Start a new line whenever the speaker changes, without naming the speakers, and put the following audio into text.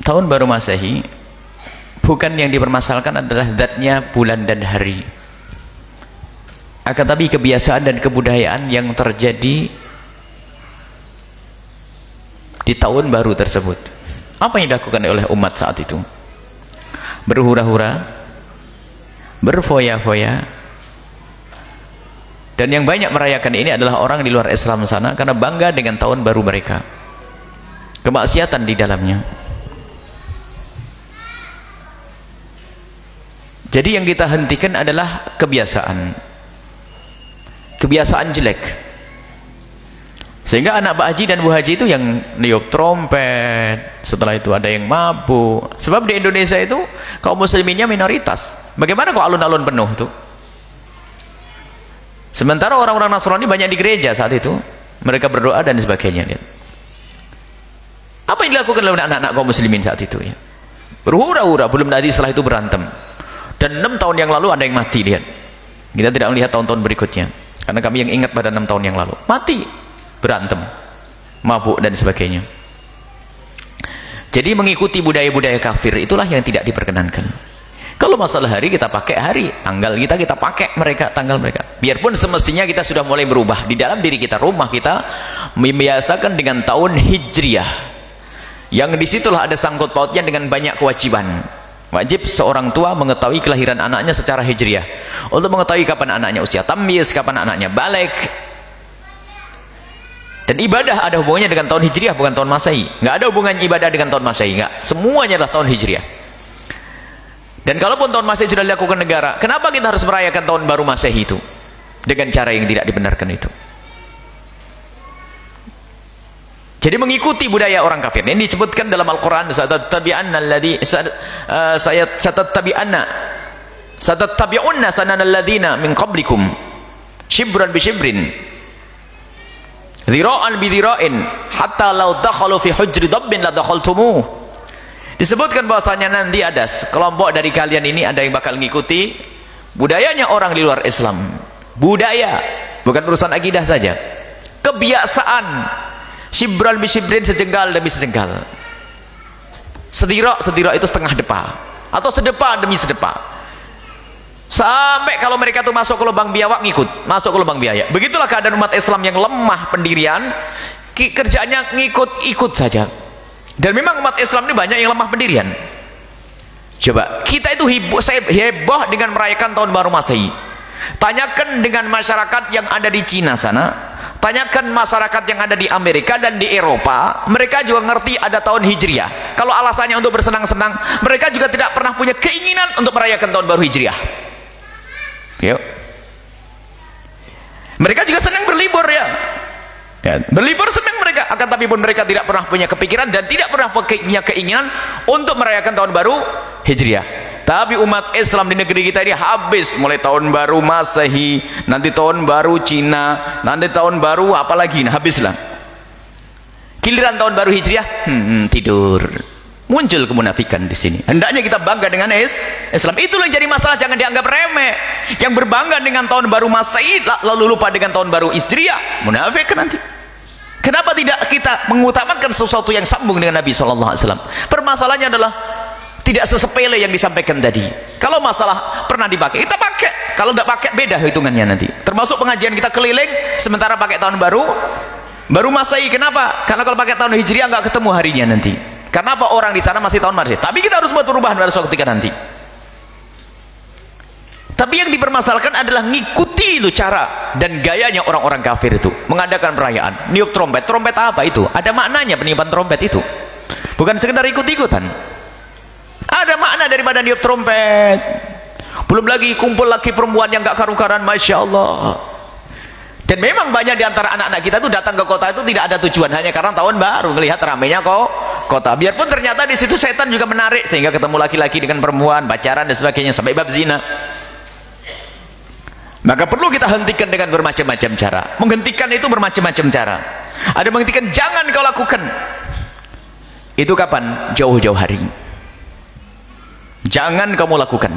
tahun baru Masehi bukan yang dipermasalahkan adalah zatnya bulan dan hari, akan tapi kebiasaan dan kebudayaan yang terjadi di tahun baru tersebut. Apa yang dilakukan oleh umat saat itu? Berhura-hura, berfoya-foya, dan yang banyak merayakan ini adalah orang di luar Islam sana karena bangga dengan tahun baru mereka. Kemaksiatan di dalamnya. Jadi yang kita hentikan adalah kebiasaan jelek, sehingga anak Pak Haji dan Bu Haji itu yang niup trompet, setelah itu ada yang mabuk. Sebab di Indonesia itu kaum musliminnya minoritas. Bagaimana kok alun-alun penuh tuh? Sementara orang-orang Nasrani banyak di gereja saat itu, mereka berdoa dan sebagainya. Lihat apa yang dilakukan oleh anak-anak kaum muslimin saat itu ya. Berhura-hura, belum tadi setelah itu berantem. Dan 6 tahun yang lalu ada yang mati, lihat. Kita tidak melihat tahun-tahun berikutnya karena kami yang ingat pada 6 tahun yang lalu mati, berantem, mabuk dan sebagainya. Jadi mengikuti budaya-budaya kafir itulah yang tidak diperkenankan. Kalau masalah hari, kita pakai hari, tanggal kita pakai mereka, tanggal mereka. Biarpun semestinya kita sudah mulai berubah di dalam diri kita, rumah kita membiasakan dengan tahun Hijriah, yang disitulah ada sangkut pautnya dengan banyak kewajiban. Wajib seorang tua mengetahui kelahiran anaknya secara hijriah, untuk mengetahui kapan anaknya usia tamyiz, kapan anaknya balik. Dan ibadah ada hubungannya dengan tahun hijriah, bukan tahun masehi. Nggak ada hubungan ibadah dengan tahun masehi, nggak. Semuanya adalah tahun hijriah. Dan kalaupun tahun masehi sudah dilakukan negara, kenapa kita harus merayakan tahun baru masehi itu dengan cara yang tidak dibenarkan itu? Jadi mengikuti budaya orang kafir. Ini disebutkan dalam Al-Quran, satattabi'unna sananal ladzina min qablikum shibran bi shibrin dhira'an bi dhira'in hatta law dakhalu fi hujri dabbin la dakhaltumuh. Disebutkan bahwasanya nanti ada kelompok dari kalian ini ada yang bakal mengikuti budayanya orang di luar Islam. Budaya, bukan urusan akidah saja. Kebiasaan shibran bi shibrin, sejengkal demi sejengkal. Sedira itu setengah depa, atau sedepa demi sedepa. Sampai kalau mereka tuh masuk ke lubang biawak ngikut, masuk ke lubang biawak. Begitulah keadaan umat Islam yang lemah pendirian, kerjanya ngikut-ikut saja. Dan memang umat Islam ini banyak yang lemah pendirian. Coba kita itu heboh dengan merayakan tahun baru Masehi. Tanyakan dengan masyarakat yang ada di Cina sana, tanyakan masyarakat yang ada di Amerika dan di Eropa, mereka juga ngerti ada tahun Hijriah. Kalau alasannya untuk bersenang-senang, mereka juga tidak pernah punya keinginan untuk merayakan tahun baru Hijriah. Yuk. Mereka juga senang berlibur ya. Berlibur senang mereka, akan tapi pun mereka tidak pernah punya kepikiran dan tidak pernah punya keinginan untuk merayakan tahun baru Hijriah. Tapi umat Islam di negeri kita ini habis mulai tahun baru Masehi, nanti tahun baru Cina, nanti tahun baru apalagi, nah habislah. Giliran tahun baru Hijriah, tidur. Muncul kemunafikan di sini. Hendaknya kita bangga dengan Islam. Itulah yang jadi masalah, jangan dianggap remeh. Yang berbangga dengan tahun baru Masehi lalu lupa dengan tahun baru Hijriah, munafik nanti. Kenapa tidak kita mengutamakan sesuatu yang sambung dengan Nabi SAW? Permasalahannya adalah tidak sesepele yang disampaikan tadi. Kalau masalah pernah dipakai, kita pakai. Kalau tidak pakai, beda hitungannya nanti. Termasuk pengajian kita keliling sementara pakai tahun baru Masehi. Kenapa? Karena kalau pakai tahun Hijriah nggak ketemu harinya nanti. Karena apa? Orang di sana masih tahun Masehi. Tapi kita harus buat perubahan pada suatu ketika nanti. Tapi yang dipermasalahkan adalah ngikuti itu cara dan gayanya orang-orang kafir itu mengadakan perayaan, niup trompet. Trompet apa itu? Ada maknanya peniupan trompet itu. Bukan sekedar ikut-ikutan. Ada makna daripada niup trompet. Belum lagi kumpul laki perempuan yang gak karu-karuan, masya Allah. Dan memang banyak di antara anak-anak kita tuh datang ke kota itu tidak ada tujuan, hanya karena tahun baru ngelihat ramainya kota. Biarpun ternyata di situ setan juga menarik sehingga ketemu laki-laki dengan perempuan, pacaran dan sebagainya sampai bab zina. Maka perlu kita hentikan dengan bermacam-macam cara. Menghentikan itu bermacam-macam cara. Ada menghentikan, jangan kau lakukan. Itu kapan? Jauh-jauh hari. Jangan kamu lakukan.